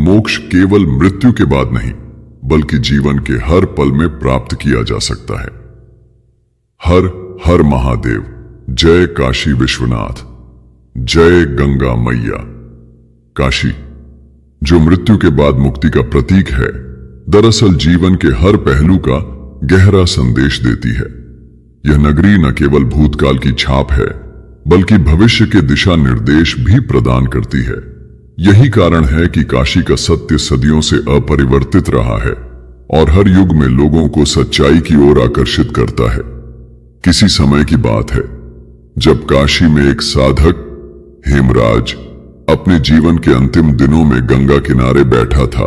मोक्ष केवल मृत्यु के बाद नहीं बल्कि जीवन के हर पल में प्राप्त किया जा सकता है। हर हर महादेव। जय काशी विश्वनाथ। जय गंगा मैया। काशी, जो मृत्यु के बाद मुक्ति का प्रतीक है, दरअसल जीवन के हर पहलू का गहरा संदेश देती है। यह नगरी न केवल भूतकाल की छाप है बल्कि भविष्य के दिशा निर्देश भी प्रदान करती है। यही कारण है कि काशी का सत्य सदियों से अपरिवर्तित रहा है और हर युग में लोगों को सच्चाई की ओर आकर्षित करता है। किसी समय की बात है जब काशी में एक साधक हेमराज अपने जीवन के अंतिम दिनों में गंगा किनारे बैठा था।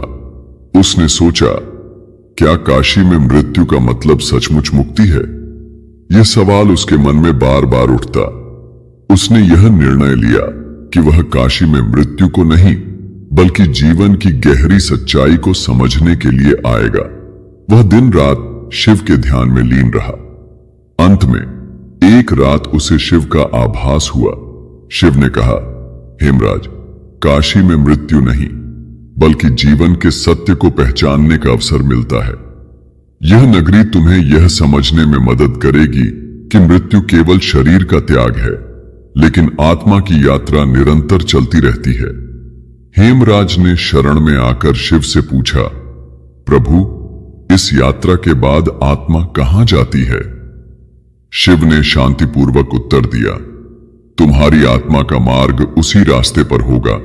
उसने सोचा, क्या काशी में मृत्यु का मतलब सचमुच मुक्ति है? यह सवाल उसके मन में बार बार उठता। उसने यह निर्णय लिया कि वह काशी में मृत्यु को नहीं बल्कि जीवन की गहरी सच्चाई को समझने के लिए आएगा। वह दिन रात शिव के ध्यान में लीन रहा। अंत में एक रात उसे शिव का आभास हुआ। शिव ने कहा, हेमराज, काशी में मृत्यु नहीं बल्कि जीवन के सत्य को पहचानने का अवसर मिलता है। यह नगरी तुम्हें यह समझने में मदद करेगी कि मृत्यु केवल शरीर का त्याग है, लेकिन आत्मा की यात्रा निरंतर चलती रहती है। हेमराज ने शरण में आकर शिव से पूछा, प्रभु, इस यात्रा के बाद आत्मा कहां जाती है? शिव ने शांतिपूर्वक उत्तर दिया, तुम्हारी आत्मा का मार्ग उसी रास्ते पर होगा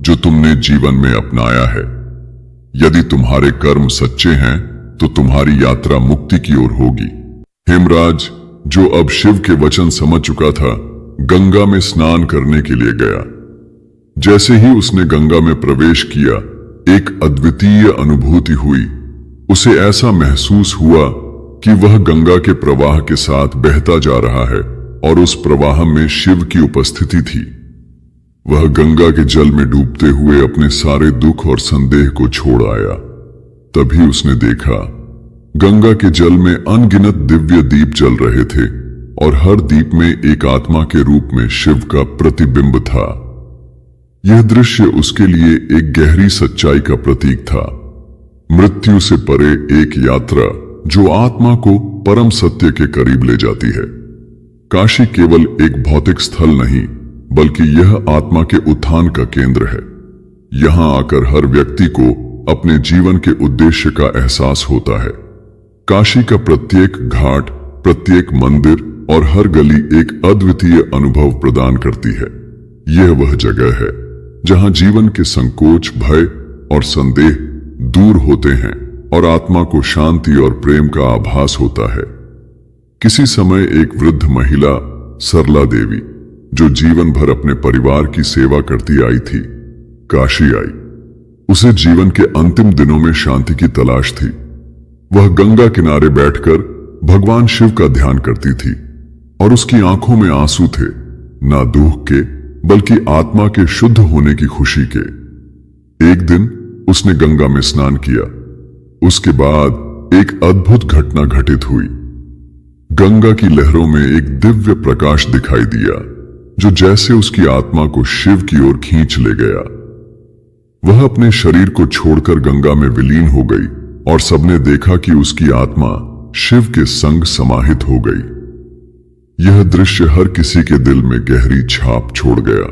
जो तुमने जीवन में अपनाया है। यदि तुम्हारे कर्म सच्चे हैं तो तुम्हारी यात्रा मुक्ति की ओर होगी। हेमराज, जो अब शिव के वचन समझ चुका था, गंगा में स्नान करने के लिए गया। जैसे ही उसने गंगा में प्रवेश किया, एक अद्वितीय अनुभूति हुई। उसे ऐसा महसूस हुआ कि वह गंगा के प्रवाह के साथ बहता जा रहा है और उस प्रवाह में शिव की उपस्थिति थी। वह गंगा के जल में डूबते हुए अपने सारे दुख और संदेह को छोड़ आया। तभी उसने देखा, गंगा के जल में अनगिनत दिव्य दीप जल रहे थे और हर दीप में एक आत्मा के रूप में शिव का प्रतिबिंब था। यह दृश्य उसके लिए एक गहरी सच्चाई का प्रतीक था। मृत्यु से परे एक यात्रा जो आत्मा को परम सत्य के करीब ले जाती है। काशी केवल एक भौतिक स्थल नहीं बल्कि यह आत्मा के उत्थान का केंद्र है। यहां आकर हर व्यक्ति को अपने जीवन के उद्देश्य का एहसास होता है। काशी का प्रत्येक घाट, प्रत्येक मंदिर और हर गली एक अद्वितीय अनुभव प्रदान करती है। यह वह जगह है जहां जीवन के संकोच, भय और संदेह दूर होते हैं और आत्मा को शांति और प्रेम का आभास होता है। किसी समय एक वृद्ध महिला, सरला देवी, जो जीवन भर अपने परिवार की सेवा करती आई थी, काशी आई। उसे जीवन के अंतिम दिनों में शांति की तलाश थी। वह गंगा किनारे बैठकर भगवान शिव का ध्यान करती थी और उसकी आंखों में आंसू थे, ना दुख के बल्कि आत्मा के शुद्ध होने की खुशी के। एक दिन उसने गंगा में स्नान किया। उसके बाद एक अद्भुत घटना घटित हुई। गंगा की लहरों में एक दिव्य प्रकाश दिखाई दिया जो जैसे उसकी आत्मा को शिव की ओर खींच ले गया। वह अपने शरीर को छोड़कर गंगा में विलीन हो गई और सबने देखा कि उसकी आत्मा शिव के संग समाहित हो गई। यह दृश्य हर किसी के दिल में गहरी छाप छोड़ गया।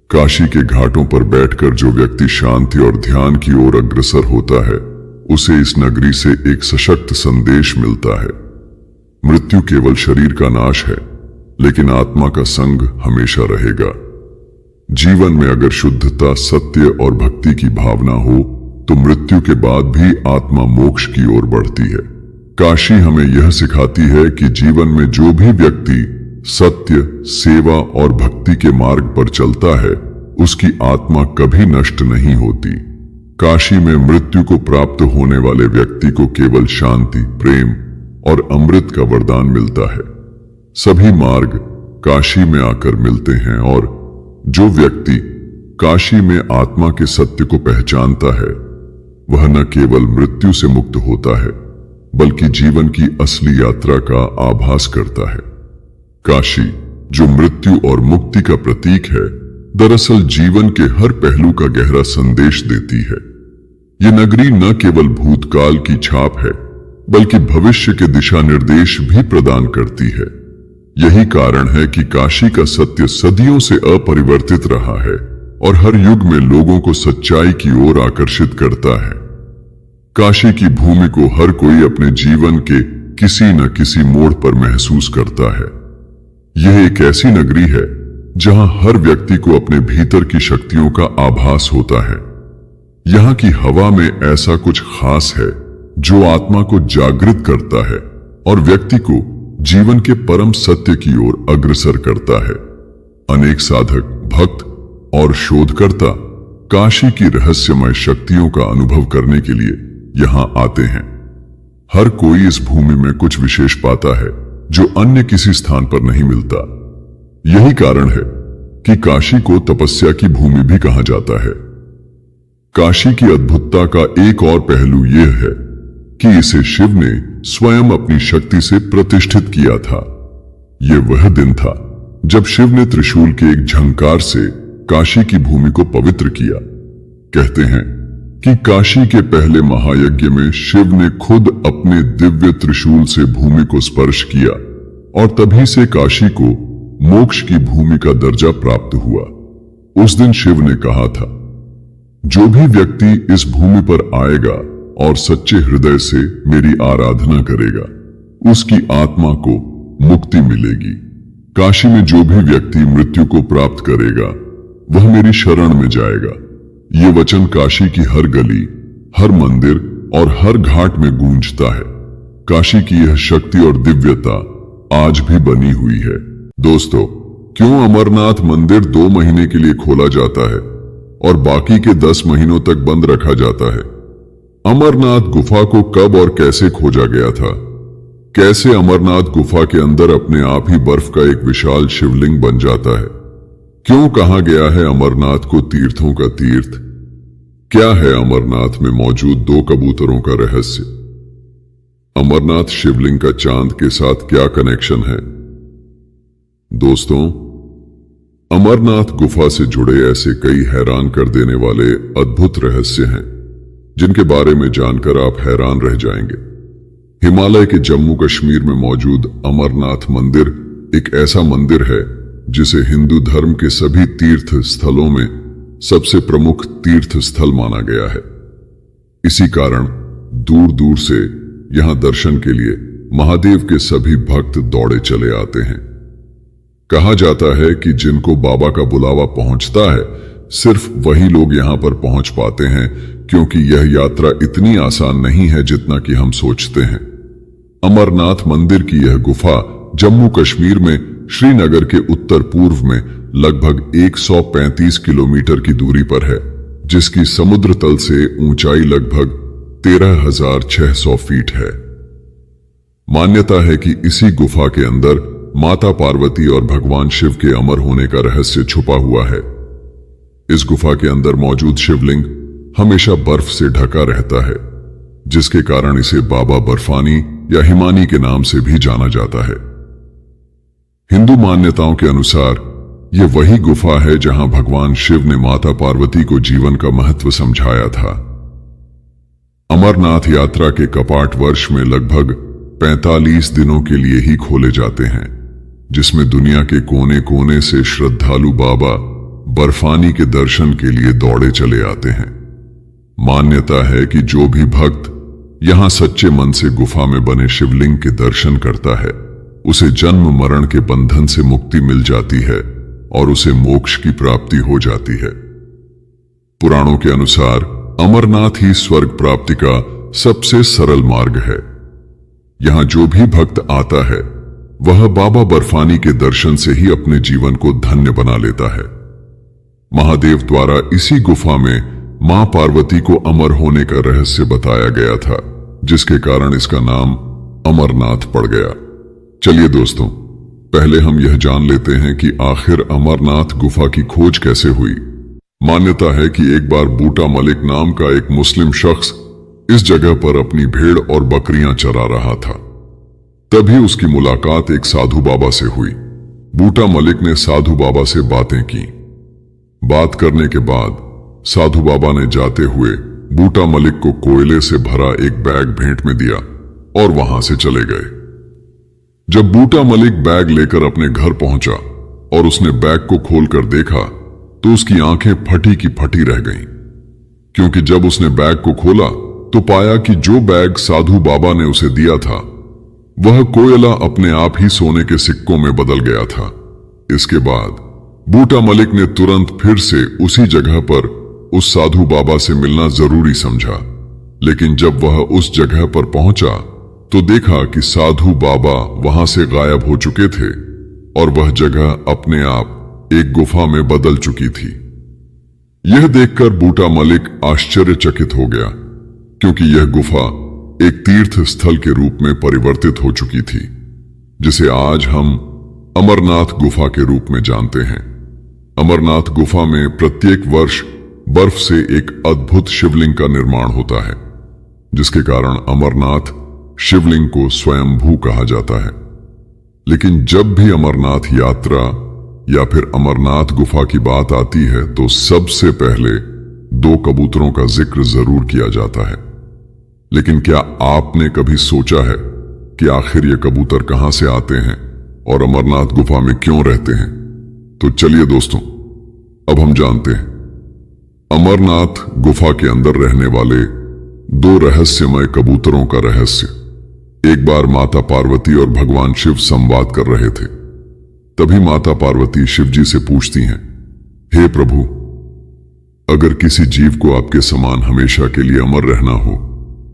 काशी के घाटों पर बैठकर जो व्यक्ति शांति और ध्यान की ओर अग्रसर होता है, उसे इस नगरी से एक सशक्त संदेश मिलता है। मृत्यु केवल शरीर का नाश है, लेकिन आत्मा का संग हमेशा रहेगा। जीवन में अगर शुद्धता, सत्य और भक्ति की भावना हो तो मृत्यु के बाद भी आत्मा मोक्ष की ओर बढ़ती है। काशी हमें यह सिखाती है कि जीवन में जो भी व्यक्ति सत्य, सेवा और भक्ति के मार्ग पर चलता है, उसकी आत्मा कभी नष्ट नहीं होती। काशी में मृत्यु को प्राप्त होने वाले व्यक्ति को केवल शांति, प्रेम और अमृत का वरदान मिलता है। सभी मार्ग काशी में आकर मिलते हैं और जो व्यक्ति काशी में आत्मा के सत्य को पहचानता है, वह न केवल मृत्यु से मुक्त होता है बल्कि जीवन की असली यात्रा का आभास करता है। काशी, जो मृत्यु और मुक्ति का प्रतीक है, दरअसल जीवन के हर पहलू का गहरा संदेश देती है। ये नगरी न केवल भूतकाल की छाप है, बल्कि भविष्य के दिशा निर्देश भी प्रदान करती है। यही कारण है कि काशी का सत्य सदियों से अपरिवर्तित रहा है और हर युग में लोगों को सच्चाई की ओर आकर्षित करता है। काशी की भूमि को हर कोई अपने जीवन के किसी न किसी मोड़ पर महसूस करता है। यह एक ऐसी नगरी है जहां हर व्यक्ति को अपने भीतर की शक्तियों का आभास होता है। यहां की हवा में ऐसा कुछ खास है जो आत्मा को जागृत करता है और व्यक्ति को जीवन के परम सत्य की ओर अग्रसर करता है। अनेक साधक, भक्त और शोधकर्ता काशी की रहस्यमय शक्तियों का अनुभव करने के लिए यहां आते हैं। हर कोई इस भूमि में कुछ विशेष पाता है जो अन्य किसी स्थान पर नहीं मिलता। यही कारण है कि काशी को तपस्या की भूमि भी कहा जाता है। काशी की अद्भुतता का एक और पहलू यह है कि इसे शिव ने स्वयं अपनी शक्ति से प्रतिष्ठित किया था। यह वह दिन था जब शिव ने त्रिशूल के एक झंकार से काशी की भूमि को पवित्र किया। कहते हैं कि काशी के पहले महायज्ञ में शिव ने खुद अपने दिव्य त्रिशूल से भूमि को स्पर्श किया और तभी से काशी को मोक्ष की भूमि का दर्जा प्राप्त हुआ। उस दिन शिव ने कहा था, जो भी व्यक्ति इस भूमि पर आएगा और सच्चे हृदय से मेरी आराधना करेगा, उसकी आत्मा को मुक्ति मिलेगी। काशी में जो भी व्यक्ति मृत्यु को प्राप्त करेगा, वह मेरी शरण में जाएगा। ये वचन काशी की हर गली, हर मंदिर और हर घाट में गूंजता है। काशी की यह शक्ति और दिव्यता आज भी बनी हुई है। दोस्तों, क्यों अमरनाथ मंदिर 2 महीने के लिए खोला जाता है और बाकी के 10 महीनों तक बंद रखा जाता है? अमरनाथ गुफा को कब और कैसे खोजा गया था? कैसे अमरनाथ गुफा के अंदर अपने आप ही बर्फ का एक विशाल शिवलिंग बन जाता है? क्यों कहा गया है अमरनाथ को तीर्थों का तीर्थ? क्या है अमरनाथ में मौजूद 2 कबूतरों का रहस्य? अमरनाथ शिवलिंग का चांद के साथ क्या कनेक्शन है? दोस्तों, अमरनाथ गुफा से जुड़े ऐसे कई हैरान कर देने वाले अद्भुत रहस्य हैं जिनके बारे में जानकर आप हैरान रह जाएंगे। हिमालय के जम्मू कश्मीर में मौजूद अमरनाथ मंदिर एक ऐसा मंदिर है जिसे हिंदू धर्म के सभी तीर्थ स्थलों में सबसे प्रमुख तीर्थ स्थल माना गया है। इसी कारण दूर दूर से यहां दर्शन के लिए महादेव के सभी भक्त दौड़े चले आते हैं। कहा जाता है कि जिनको बाबा का बुलावा पहुंचता है, सिर्फ वही लोग यहां पर पहुंच पाते हैं, क्योंकि यह यात्रा इतनी आसान नहीं है जितना कि हम सोचते हैं। अमरनाथ मंदिर की यह गुफा जम्मू कश्मीर में श्रीनगर के उत्तर पूर्व में लगभग 135 किलोमीटर की दूरी पर है, जिसकी समुद्र तल से ऊंचाई लगभग 13,600 फीट है। मान्यता है कि इसी गुफा के अंदर माता पार्वती और भगवान शिव के अमर होने का रहस्य छुपा हुआ है। इस गुफा के अंदर मौजूद शिवलिंग हमेशा बर्फ से ढका रहता है, जिसके कारण इसे बाबा बर्फानी या हिमानी के नाम से भी जाना जाता है। हिंदू मान्यताओं के अनुसार यह वही गुफा है जहां भगवान शिव ने माता पार्वती को जीवन का महत्व समझाया था। अमरनाथ यात्रा के कपाट वर्ष में लगभग 45 दिनों के लिए ही खोले जाते हैं, जिसमें दुनिया के कोने कोने से श्रद्धालु बाबा बर्फानी के दर्शन के लिए दौड़े चले आते हैं। मान्यता है कि जो भी भक्त यहां सच्चे मन से गुफा में बने शिवलिंग के दर्शन करता है, उसे जन्म मरण के बंधन से मुक्ति मिल जाती है और उसे मोक्ष की प्राप्ति हो जाती है। पुराणों के अनुसार अमरनाथ ही स्वर्ग प्राप्ति का सबसे सरल मार्ग है। यहां जो भी भक्त आता है, वह बाबा बर्फानी के दर्शन से ही अपने जीवन को धन्य बना लेता है। महादेव द्वारा इसी गुफा में मां पार्वती को अमर होने का रहस्य बताया गया था, जिसके कारण इसका नाम अमरनाथ पड़ गया। चलिए दोस्तों, पहले हम यह जान लेते हैं कि आखिर अमरनाथ गुफा की खोज कैसे हुई। मान्यता है कि एक बार बूटा मलिक नाम का एक मुस्लिम शख्स इस जगह पर अपनी भेड़ और बकरियां चरा रहा था। तभी उसकी मुलाकात एक साधु बाबा से हुई। बूटा मलिक ने साधु बाबा से बातें की। बात करने के बाद साधु बाबा ने जाते हुए बूटा मलिक को कोयले से भरा एक बैग भेंट में दिया और वहां से चले गए। जब बूटा मलिक बैग लेकर अपने घर पहुंचा और उसने बैग को खोलकर देखा तो उसकी आंखें फटी की फटी रह गईं, क्योंकि जब उसने बैग को खोला तो पाया कि जो बैग साधु बाबा ने उसे दिया था वह कोयला अपने आप ही सोने के सिक्कों में बदल गया था। इसके बाद बूटा मलिक ने तुरंत फिर से उसी जगह पर उस साधु बाबा से मिलना जरूरी समझा, लेकिन जब वह उस जगह पर पहुंचा तो देखा कि साधु बाबा वहां से गायब हो चुके थे और वह जगह अपने आप एक गुफा में बदल चुकी थी। यह देखकर बूटा मलिक आश्चर्यचकित हो गया, क्योंकि यह गुफा एक तीर्थ स्थल के रूप में परिवर्तित हो चुकी थी, जिसे आज हम अमरनाथ गुफा के रूप में जानते हैं। अमरनाथ गुफा में प्रत्येक वर्ष बर्फ से एक अद्भुत शिवलिंग का निर्माण होता है, जिसके कारण अमरनाथ शिवलिंग को स्वयंभू कहा जाता है। लेकिन जब भी अमरनाथ यात्रा या फिर अमरनाथ गुफा की बात आती है तो सबसे पहले 2 कबूतरों का जिक्र जरूर किया जाता है। लेकिन क्या आपने कभी सोचा है कि आखिर ये कबूतर कहां से आते हैं और अमरनाथ गुफा में क्यों रहते हैं? तो चलिए दोस्तों, अब हम जानते हैं अमरनाथ गुफा के अंदर रहने वाले 2 रहस्यमय कबूतरों का रहस्य। एक बार माता पार्वती और भगवान शिव संवाद कर रहे थे। तभी माता पार्वती शिव जी से पूछती हैं, हे प्रभु, अगर किसी जीव को आपके समान हमेशा के लिए अमर रहना हो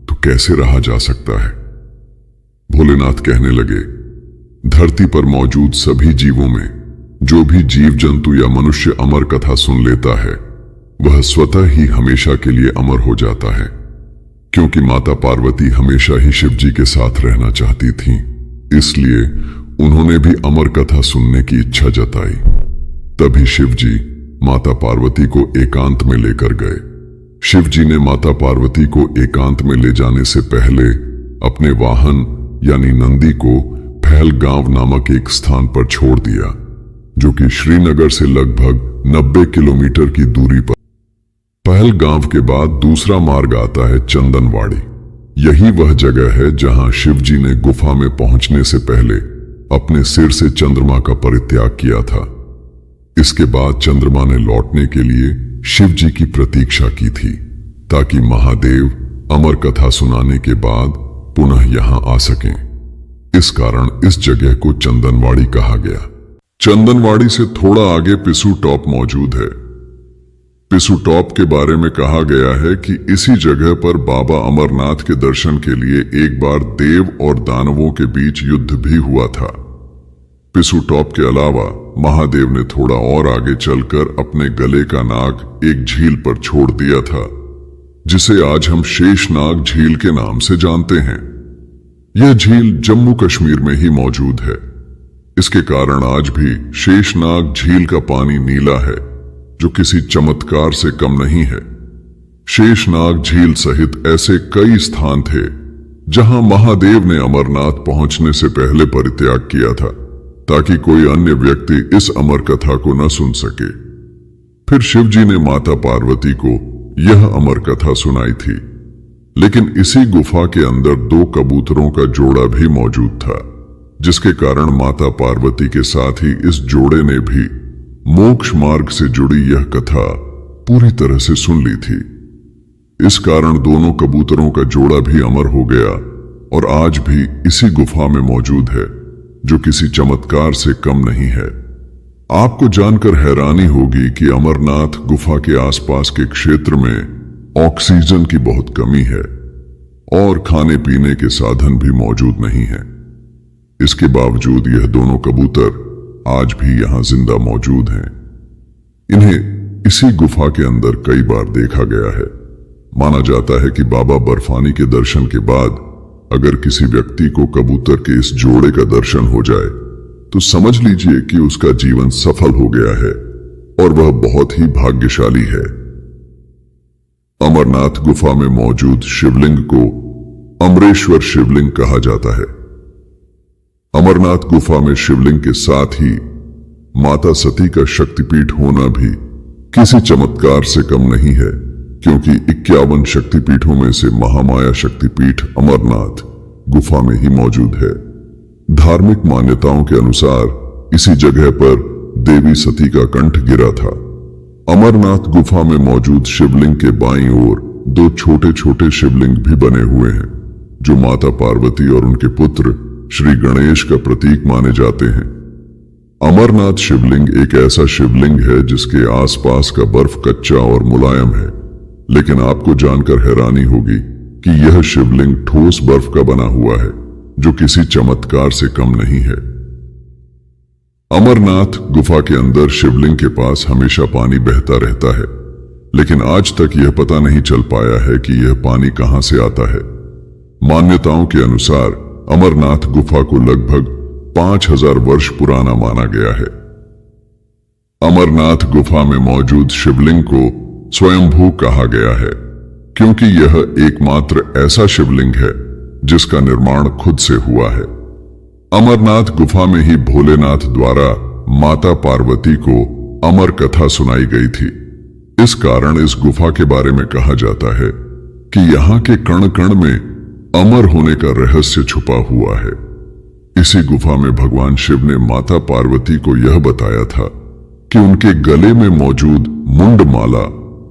तो कैसे रहा जा सकता है? भोलेनाथ कहने लगे, धरती पर मौजूद सभी जीवों में जो भी जीव जंतु या मनुष्य अमर कथा सुन लेता है वह स्वतः ही हमेशा के लिए अमर हो जाता है, क्योंकि माता पार्वती हमेशा ही शिव जी के साथ रहना चाहती थीं। इसलिए उन्होंने भी अमर कथा सुनने की इच्छा जताई। तभी शिव जी माता पार्वती को एकांत में लेकर गए। शिव जी ने माता पार्वती को एकांत में ले जाने से पहले अपने वाहन यानी नंदी को पहलगांव नामक एक स्थान पर छोड़ दिया, जो कि श्रीनगर से लगभग 90 किलोमीटर की दूरी पर। पहलगांव के बाद दूसरा मार्ग आता है चंदनवाड़ी। यही वह जगह है जहां शिव जी ने गुफा में पहुंचने से पहले अपने सिर से चंद्रमा का परित्याग किया था। इसके बाद चंद्रमा ने लौटने के लिए शिव जी की प्रतीक्षा की थी, ताकि महादेव अमर कथा सुनाने के बाद पुनः यहां आ सकें। इस कारण इस जगह को चंदनवाड़ी कहा गया। चंदनवाड़ी से थोड़ा आगे पिसू टॉप मौजूद है। पिसू टॉप के बारे में कहा गया है कि इसी जगह पर बाबा अमरनाथ के दर्शन के लिए एक बार देव और दानवों के बीच युद्ध भी हुआ था। पिसू टॉप के अलावा महादेव ने थोड़ा और आगे चलकर अपने गले का नाग एक झील पर छोड़ दिया था, जिसे आज हम शेषनाग झील के नाम से जानते हैं। यह झील जम्मू कश्मीर में ही मौजूद है। इसके कारण आज भी शेषनाग झील का पानी नीला है, जो किसी चमत्कार से कम नहीं है। शेषनाग झील सहित ऐसे कई स्थान थे जहां महादेव ने अमरनाथ पहुंचने से पहले परित्याग किया था, ताकि कोई अन्य व्यक्ति इस अमर कथा को न सुन सके। फिर शिव जी ने माता पार्वती को यह अमर कथा सुनाई थी। लेकिन इसी गुफा के अंदर 2 कबूतरों का जोड़ा भी मौजूद था, जिसके कारण माता पार्वती के साथ ही इस जोड़े ने भी मोक्ष मार्ग से जुड़ी यह कथा पूरी तरह से सुन ली थी। इस कारण दोनों कबूतरों का जोड़ा भी अमर हो गया और आज भी इसी गुफा में मौजूद है, जो किसी चमत्कार से कम नहीं है। आपको जानकर हैरानी होगी कि अमरनाथ गुफा के आसपास के क्षेत्र में ऑक्सीजन की बहुत कमी है और खाने पीने के साधन भी मौजूद नहीं है। इसके बावजूद यह दोनों कबूतर आज भी यहां जिंदा मौजूद हैं। इन्हें इसी गुफा के अंदर कई बार देखा गया है। माना जाता है कि बाबा बर्फानी के दर्शन के बाद अगर किसी व्यक्ति को कबूतर के इस जोड़े का दर्शन हो जाए तो समझ लीजिए कि उसका जीवन सफल हो गया है और वह बहुत ही भाग्यशाली है। अमरनाथ गुफा में मौजूद शिवलिंग को अमरेश्वर शिवलिंग कहा जाता है। अमरनाथ गुफा में शिवलिंग के साथ ही माता सती का शक्तिपीठ होना भी किसी चमत्कार से कम नहीं है, क्योंकि 51 शक्तिपीठों में से महामाया शक्तिपीठ अमरनाथ गुफा में ही मौजूद है। धार्मिक मान्यताओं के अनुसार इसी जगह पर देवी सती का कंठ गिरा था। अमरनाथ गुफा में मौजूद शिवलिंग के बाईं ओर 2 छोटे छोटे शिवलिंग भी बने हुए हैं, जो माता पार्वती और उनके पुत्र श्री गणेश का प्रतीक माने जाते हैं। अमरनाथ शिवलिंग एक ऐसा शिवलिंग है जिसके आसपास का बर्फ कच्चा और मुलायम है, लेकिन आपको जानकर हैरानी होगी कि यह शिवलिंग ठोस बर्फ का बना हुआ है, जो किसी चमत्कार से कम नहीं है। अमरनाथ गुफा के अंदर शिवलिंग के पास हमेशा पानी बहता रहता है, लेकिन आज तक यह पता नहीं चल पाया है कि यह पानी कहां से आता है। मान्यताओं के अनुसार अमरनाथ गुफा को लगभग 5000 वर्ष पुराना माना गया है। अमरनाथ गुफा में मौजूद शिवलिंग को स्वयंभू कहा गया है, क्योंकि यह एकमात्र ऐसा शिवलिंग है जिसका निर्माण खुद से हुआ है। अमरनाथ गुफा में ही भोलेनाथ द्वारा माता पार्वती को अमर कथा सुनाई गई थी। इस कारण इस गुफा के बारे में कहा जाता है कि यहाँ के कण कण में अमर होने का रहस्य छुपा हुआ है। इसी गुफा में भगवान शिव ने माता पार्वती को यह बताया था कि उनके गले में मौजूद मुंडमाला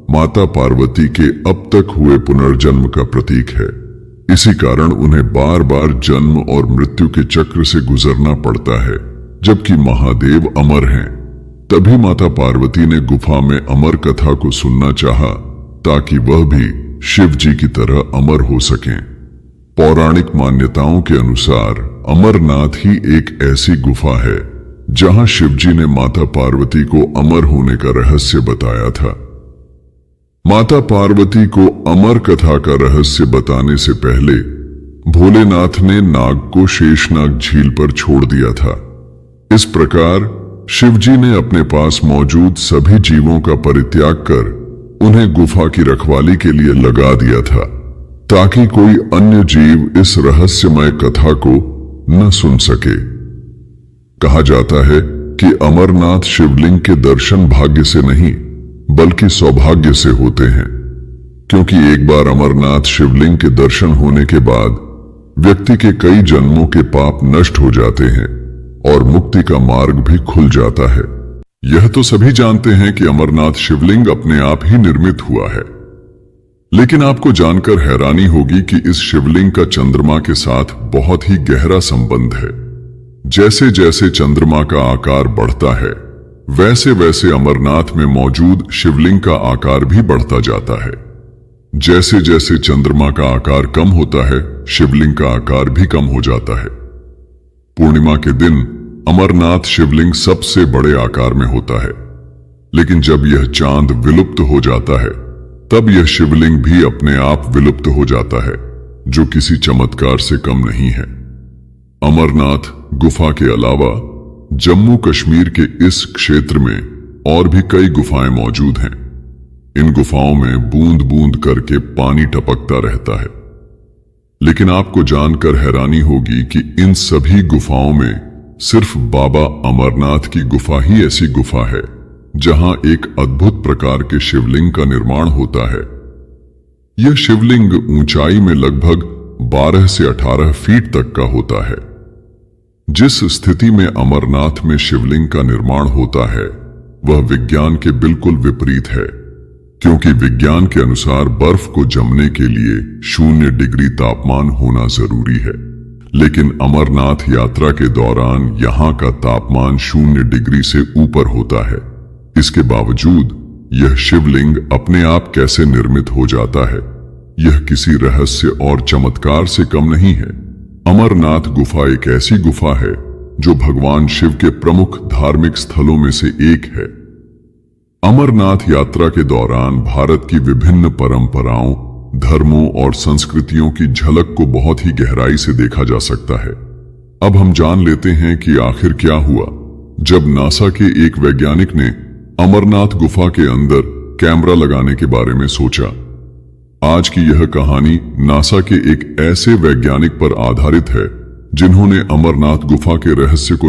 माता पार्वती के अब तक हुए पुनर्जन्म का प्रतीक है। इसी कारण उन्हें बार बार जन्म और मृत्यु के चक्र से गुजरना पड़ता है, जबकि महादेव अमर हैं। तभी माता पार्वती ने गुफा में अमर कथा को सुनना चाहा, ताकि वह भी शिव जी की तरह अमर हो सकें। पौराणिक मान्यताओं के अनुसार अमरनाथ ही एक ऐसी गुफा है जहां शिव जी ने माता पार्वती को अमर होने का रहस्य बताया था। माता पार्वती को अमर कथा का रहस्य बताने से पहले भोलेनाथ ने नाग को शेषनाग झील पर छोड़ दिया था। इस प्रकार शिवजी ने अपने पास मौजूद सभी जीवों का परित्याग कर उन्हें गुफा की रखवाली के लिए लगा दिया था, ताकि कोई अन्य जीव इस रहस्यमय कथा को न सुन सके। कहा जाता है कि अमरनाथ शिवलिंग के दर्शन भाग्य से नहीं बल्कि सौभाग्य से होते हैं, क्योंकि एक बार अमरनाथ शिवलिंग के दर्शन होने के बाद व्यक्ति के कई जन्मों के पाप नष्ट हो जाते हैं और मुक्ति का मार्ग भी खुल जाता है। यह तो सभी जानते हैं कि अमरनाथ शिवलिंग अपने आप ही निर्मित हुआ है, लेकिन आपको जानकर हैरानी होगी कि इस शिवलिंग का चंद्रमा के साथ बहुत ही गहरा संबंध है। जैसे जैसे चंद्रमा का आकार बढ़ता है, वैसे वैसे अमरनाथ में मौजूद शिवलिंग का आकार भी बढ़ता जाता है। जैसे जैसे चंद्रमा का आकार कम होता है, शिवलिंग का आकार भी कम हो जाता है। पूर्णिमा के दिन अमरनाथ शिवलिंग सबसे बड़े आकार में होता है, लेकिन जब यह चांद विलुप्त हो जाता है, तब यह शिवलिंग भी अपने आप विलुप्त हो जाता है, जो किसी चमत्कार से कम नहीं है। अमरनाथ गुफा के अलावा जम्मू कश्मीर के इस क्षेत्र में और भी कई गुफाएं मौजूद हैं। इन गुफाओं में बूंद बूंद करके पानी टपकता रहता है, लेकिन आपको जानकर हैरानी होगी कि इन सभी गुफाओं में सिर्फ बाबा अमरनाथ की गुफा ही ऐसी गुफा है जहां एक अद्भुत प्रकार के शिवलिंग का निर्माण होता है। यह शिवलिंग ऊंचाई में लगभग 12 से 18 फीट तक का होता है। जिस स्थिति में अमरनाथ में शिवलिंग का निर्माण होता है, वह विज्ञान के बिल्कुल विपरीत है, क्योंकि विज्ञान के अनुसार बर्फ को जमने के लिए 0 डिग्री तापमान होना जरूरी है, लेकिन अमरनाथ यात्रा के दौरान यहाँ का तापमान 0 डिग्री से ऊपर होता है। इसके बावजूद यह शिवलिंग अपने आप कैसे निर्मित हो जाता है, यह किसी रहस्य और चमत्कार से कम नहीं है। अमरनाथ गुफा एक ऐसी गुफा है जो भगवान शिव के प्रमुख धार्मिक स्थलों में से एक है। अमरनाथ यात्रा के दौरान भारत की विभिन्न परंपराओं, धर्मों और संस्कृतियों की झलक को बहुत ही गहराई से देखा जा सकता है। अब हम जान लेते हैं कि आखिर क्या हुआ जब नासा के एक वैज्ञानिक ने अमरनाथ गुफा के अंदर कैमरा लगाने के बारे में सोचा। आज की यह कहानी नासा के एक ऐसे वैज्ञानिक पर आधारित है जिन्होंने अमरनाथ गुफा के रहस्य को